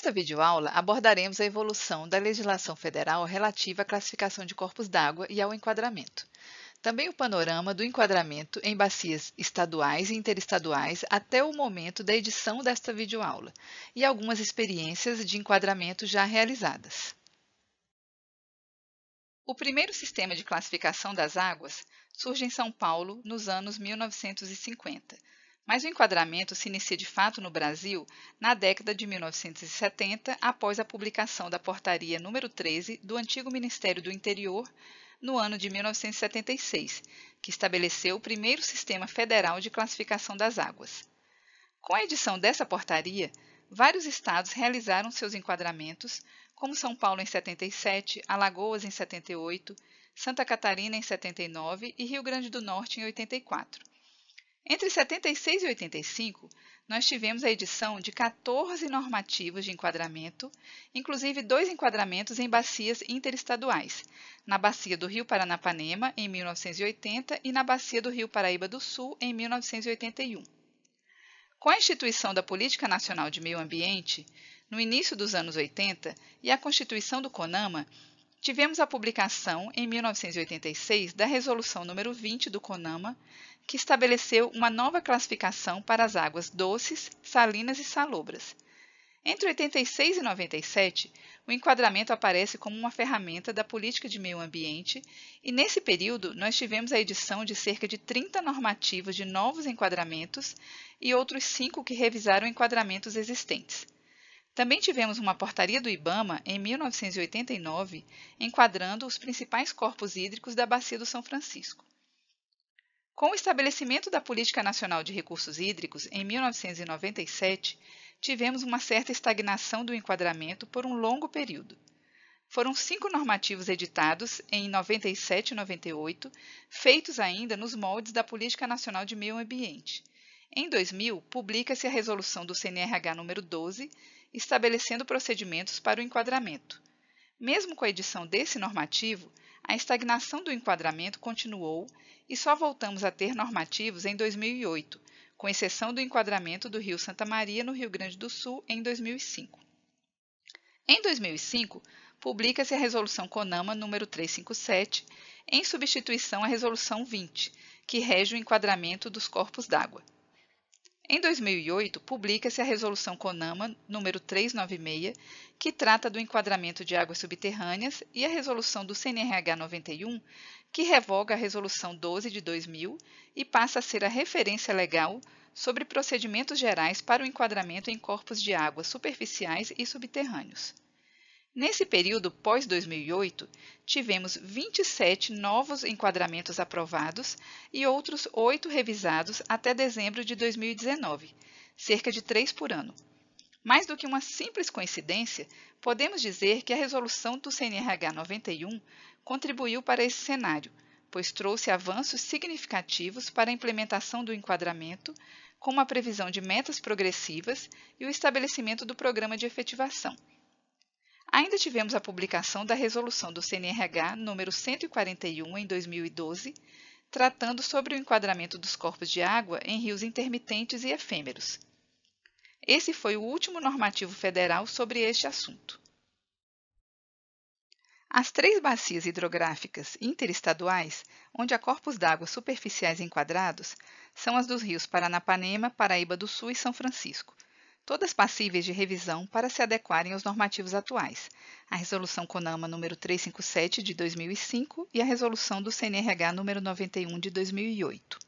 Nesta videoaula, abordaremos a evolução da legislação federal relativa à classificação de corpos d'água e ao enquadramento. Também o panorama do enquadramento em bacias estaduais e interestaduais até o momento da edição desta videoaula e algumas experiências de enquadramento já realizadas. O primeiro sistema de classificação das águas surge em São Paulo nos anos 1950. Mas o enquadramento se inicia de fato no Brasil na década de 1970, após a publicação da Portaria número 13 do antigo Ministério do Interior, no ano de 1976, que estabeleceu o primeiro sistema federal de classificação das águas. Com a edição dessa portaria, vários estados realizaram seus enquadramentos, como São Paulo em 77, Alagoas em 78, Santa Catarina em 79 e Rio Grande do Norte em 84. Entre 76 e 85, nós tivemos a edição de 14 normativos de enquadramento, inclusive 2 enquadramentos em bacias interestaduais, na Bacia do Rio Paranapanema, em 1980, e na Bacia do Rio Paraíba do Sul, em 1981. Com a instituição da Política Nacional de Meio Ambiente, no início dos anos 80, e a constituição do CONAMA, tivemos a publicação, em 1986, da Resolução número 20 do CONAMA, que estabeleceu uma nova classificação para as águas doces, salinas e salobras. Entre 86 e 97, o enquadramento aparece como uma ferramenta da política de meio ambiente e, nesse período, nós tivemos a edição de cerca de 30 normativos de novos enquadramentos e outros 5 que revisaram enquadramentos existentes. Também tivemos uma portaria do IBAMA, em 1989, enquadrando os principais corpos hídricos da Bacia do São Francisco. Com o estabelecimento da Política Nacional de Recursos Hídricos, em 1997, tivemos uma certa estagnação do enquadramento por um longo período. Foram 5 normativos editados em 97 e 98, feitos ainda nos moldes da Política Nacional de Meio Ambiente. Em 2000, publica-se a resolução do CNRH número 12, estabelecendo procedimentos para o enquadramento. Mesmo com a edição desse normativo, a estagnação do enquadramento continuou e só voltamos a ter normativos em 2008, com exceção do enquadramento do Rio Santa Maria, no Rio Grande do Sul, em 2005. Em 2005, publica-se a Resolução CONAMA número 357, em substituição à Resolução 20, que rege o enquadramento dos corpos d'água. Em 2008, publica-se a Resolução CONAMA número 396, que trata do enquadramento de águas subterrâneas, e a Resolução do CNRH 91, que revoga a Resolução 12 de 2000 e passa a ser a referência legal sobre procedimentos gerais para o enquadramento em corpos de águas superficiais e subterrâneos. Nesse período pós-2008, tivemos 27 novos enquadramentos aprovados e outros 8 revisados até dezembro de 2019, cerca de 3 por ano. Mais do que uma simples coincidência, podemos dizer que a resolução do CNRH 91 contribuiu para esse cenário, pois trouxe avanços significativos para a implementação do enquadramento, como a previsão de metas progressivas e o estabelecimento do programa de efetivação. Ainda tivemos a publicação da resolução do CNRH número 141 em 2012, tratando sobre o enquadramento dos corpos de água em rios intermitentes e efêmeros. Esse foi o último normativo federal sobre este assunto. As 3 bacias hidrográficas interestaduais, onde há corpos d'água superficiais enquadrados, são as dos rios Paranapanema, Paraíba do Sul e São Francisco, todas passíveis de revisão para se adequarem aos normativos atuais, a Resolução CONAMA número 357 de 2005 e a Resolução do CNRH número 91 de 2008.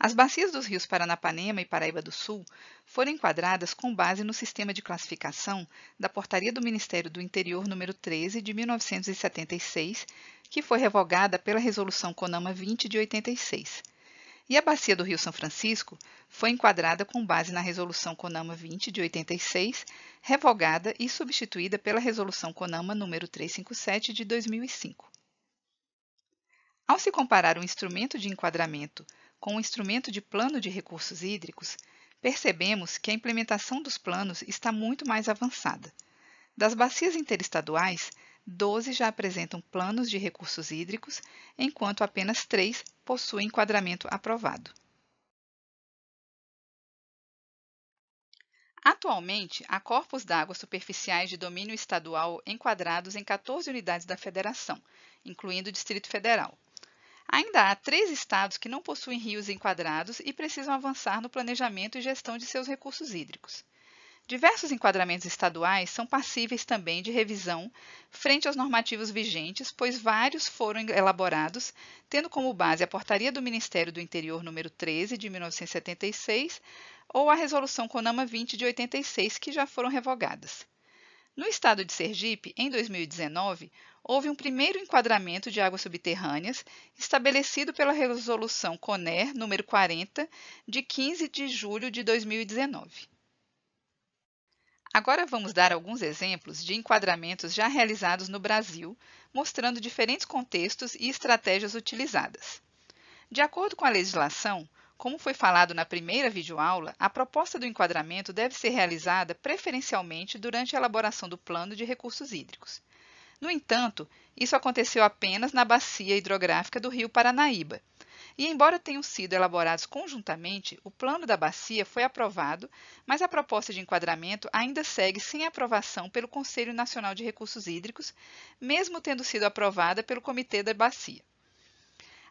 As bacias dos rios Paranapanema e Paraíba do Sul foram enquadradas com base no sistema de classificação da Portaria do Ministério do Interior número 13 de 1976, que foi revogada pela Resolução CONAMA 20 de 86. E a Bacia do Rio São Francisco foi enquadrada com base na Resolução CONAMA 20 de 86, revogada e substituída pela Resolução CONAMA número 357 de 2005. Ao se comparar o instrumento de enquadramento com o instrumento de plano de recursos hídricos, percebemos que a implementação dos planos está muito mais avançada. Das bacias interestaduais, 12 já apresentam planos de recursos hídricos, enquanto apenas 3 possuem enquadramento aprovado. Atualmente, há corpos d'água superficiais de domínio estadual enquadrados em 14 unidades da Federação, incluindo o Distrito Federal. Ainda há 3 estados que não possuem rios enquadrados e precisam avançar no planejamento e gestão de seus recursos hídricos. Diversos enquadramentos estaduais são passíveis também de revisão frente aos normativos vigentes, pois vários foram elaborados, tendo como base a Portaria do Ministério do Interior número 13, de 1976, ou a Resolução CONAMA 20, de 86, que já foram revogadas. No estado de Sergipe, em 2019, houve um primeiro enquadramento de águas subterrâneas, estabelecido pela Resolução CONER número 40, de 15 de julho de 2019. Agora vamos dar alguns exemplos de enquadramentos já realizados no Brasil, mostrando diferentes contextos e estratégias utilizadas. De acordo com a legislação, como foi falado na primeira videoaula, a proposta do enquadramento deve ser realizada preferencialmente durante a elaboração do Plano de Recursos Hídricos. No entanto, isso aconteceu apenas na bacia hidrográfica do Rio Paranaíba. E, embora tenham sido elaborados conjuntamente, o plano da bacia foi aprovado, mas a proposta de enquadramento ainda segue sem aprovação pelo Conselho Nacional de Recursos Hídricos, mesmo tendo sido aprovada pelo Comitê da Bacia.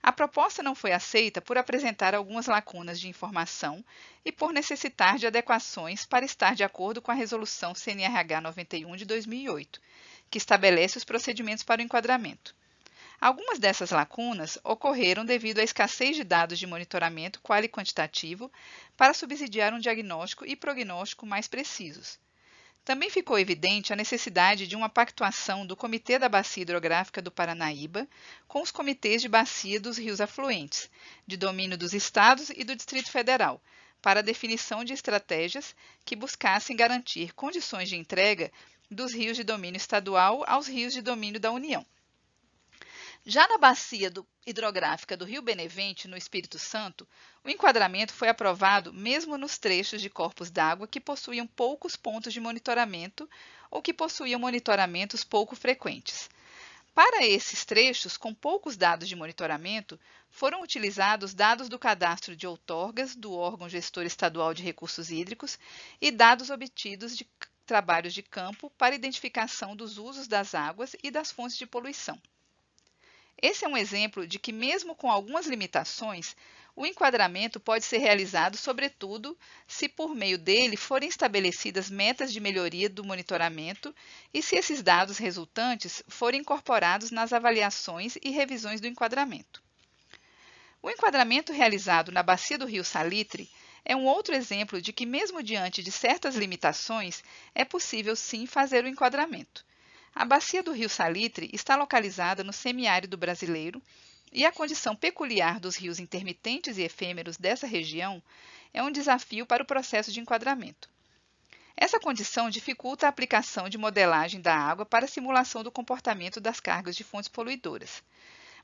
A proposta não foi aceita por apresentar algumas lacunas de informação e por necessitar de adequações para estar de acordo com a Resolução CNRH 91 de 2008, que estabelece os procedimentos para o enquadramento. Algumas dessas lacunas ocorreram devido à escassez de dados de monitoramento qual e quantitativo para subsidiar um diagnóstico e prognóstico mais precisos. Também ficou evidente a necessidade de uma pactuação do Comitê da Bacia Hidrográfica do Paranaíba com os comitês de bacia dos rios afluentes, de domínio dos estados e do Distrito Federal, para a definição de estratégias que buscassem garantir condições de entrega dos rios de domínio estadual aos rios de domínio da União. Já na bacia hidrográfica do Rio Benevente, no Espírito Santo, o enquadramento foi aprovado mesmo nos trechos de corpos d'água que possuíam poucos pontos de monitoramento ou que possuíam monitoramentos pouco frequentes. Para esses trechos, com poucos dados de monitoramento, foram utilizados dados do cadastro de outorgas do órgão gestor estadual de recursos hídricos e dados obtidos de trabalhos de campo para identificação dos usos das águas e das fontes de poluição. Esse é um exemplo de que, mesmo com algumas limitações, o enquadramento pode ser realizado, sobretudo, se por meio dele forem estabelecidas metas de melhoria do monitoramento e se esses dados resultantes forem incorporados nas avaliações e revisões do enquadramento. O enquadramento realizado na bacia do Rio Salitre é um outro exemplo de que, mesmo diante de certas limitações, é possível sim fazer o enquadramento. A bacia do Rio Salitre está localizada no semiárido brasileiro e a condição peculiar dos rios intermitentes e efêmeros dessa região é um desafio para o processo de enquadramento. Essa condição dificulta a aplicação de modelagem da água para a simulação do comportamento das cargas de fontes poluidoras.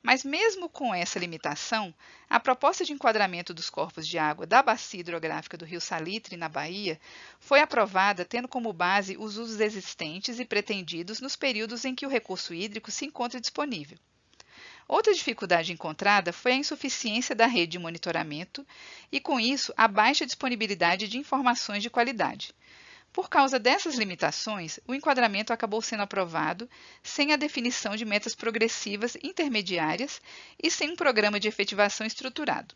Mas mesmo com essa limitação, a proposta de enquadramento dos corpos de água da bacia hidrográfica do Rio Salitre, na Bahia, foi aprovada tendo como base os usos existentes e pretendidos nos períodos em que o recurso hídrico se encontra disponível. Outra dificuldade encontrada foi a insuficiência da rede de monitoramento e, com isso, a baixa disponibilidade de informações de qualidade. Por causa dessas limitações, o enquadramento acabou sendo aprovado sem a definição de metas progressivas intermediárias e sem um programa de efetivação estruturado.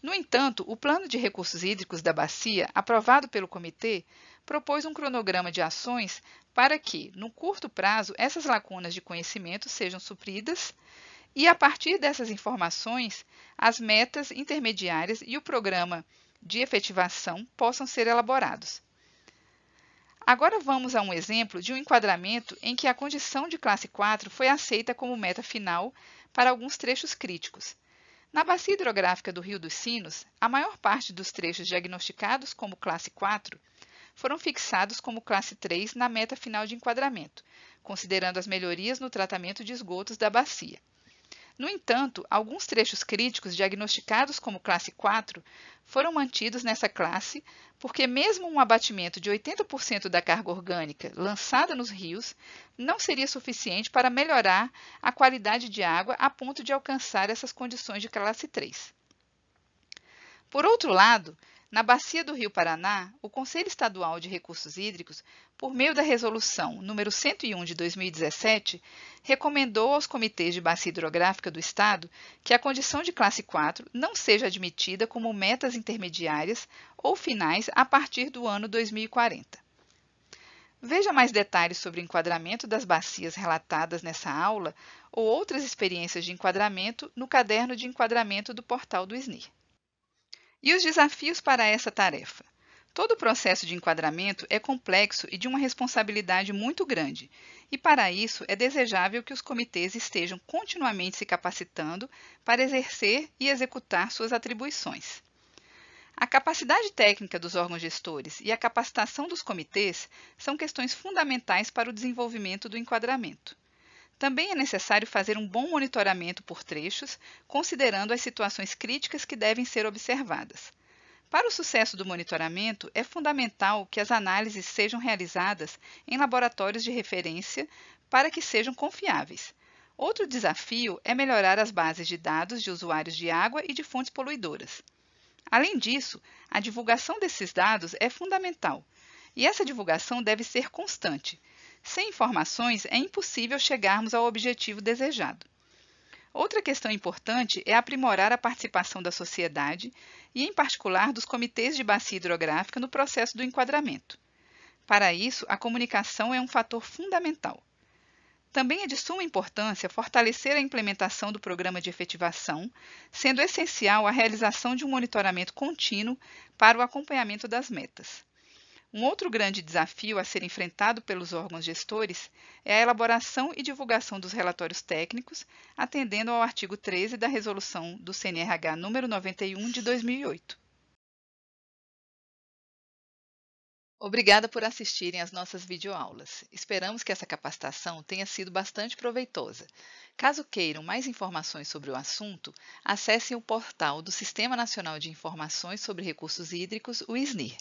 No entanto, o Plano de Recursos Hídricos da Bacia, aprovado pelo Comitê, propôs um cronograma de ações para que, no curto prazo, essas lacunas de conhecimento sejam supridas e, a partir dessas informações, as metas intermediárias e o programa de efetivação possam ser elaborados. Agora vamos a um exemplo de um enquadramento em que a condição de classe 4 foi aceita como meta final para alguns trechos críticos. Na bacia hidrográfica do Rio dos Sinos, a maior parte dos trechos diagnosticados como classe 4 foram fixados como classe 3 na meta final de enquadramento, considerando as melhorias no tratamento de esgotos da bacia. No entanto, alguns trechos críticos diagnosticados como classe 4 foram mantidos nessa classe porque mesmo um abatimento de 80% da carga orgânica lançada nos rios não seria suficiente para melhorar a qualidade de água a ponto de alcançar essas condições de classe 3. Por outro lado, Na bacia do Rio Paraná, o Conselho Estadual de Recursos Hídricos, por meio da Resolução número 101 de 2017, recomendou aos comitês de bacia hidrográfica do Estado que a condição de classe 4 não seja admitida como metas intermediárias ou finais a partir do ano 2040. Veja mais detalhes sobre o enquadramento das bacias relatadas nessa aula ou outras experiências de enquadramento no caderno de enquadramento do portal do SNIR. E os desafios para essa tarefa? Todo o processo de enquadramento é complexo e de uma responsabilidade muito grande, e para isso é desejável que os comitês estejam continuamente se capacitando para exercer e executar suas atribuições. A capacidade técnica dos órgãos gestores e a capacitação dos comitês são questões fundamentais para o desenvolvimento do enquadramento. Também é necessário fazer um bom monitoramento por trechos, considerando as situações críticas que devem ser observadas. Para o sucesso do monitoramento, é fundamental que as análises sejam realizadas em laboratórios de referência para que sejam confiáveis. Outro desafio é melhorar as bases de dados de usuários de água e de fontes poluidoras. Além disso, a divulgação desses dados é fundamental, e essa divulgação deve ser constante. Sem informações, é impossível chegarmos ao objetivo desejado. Outra questão importante é aprimorar a participação da sociedade e, em particular, dos comitês de bacia hidrográfica no processo do enquadramento. Para isso, a comunicação é um fator fundamental. Também é de suma importância fortalecer a implementação do programa de efetivação, sendo essencial a realização de um monitoramento contínuo para o acompanhamento das metas. Um outro grande desafio a ser enfrentado pelos órgãos gestores é a elaboração e divulgação dos relatórios técnicos, atendendo ao artigo 13 da Resolução do CNRH número 91 de 2008. Obrigada por assistirem às nossas videoaulas. Esperamos que essa capacitação tenha sido bastante proveitosa. Caso queiram mais informações sobre o assunto, acessem o portal do Sistema Nacional de Informações sobre Recursos Hídricos, o SNIR.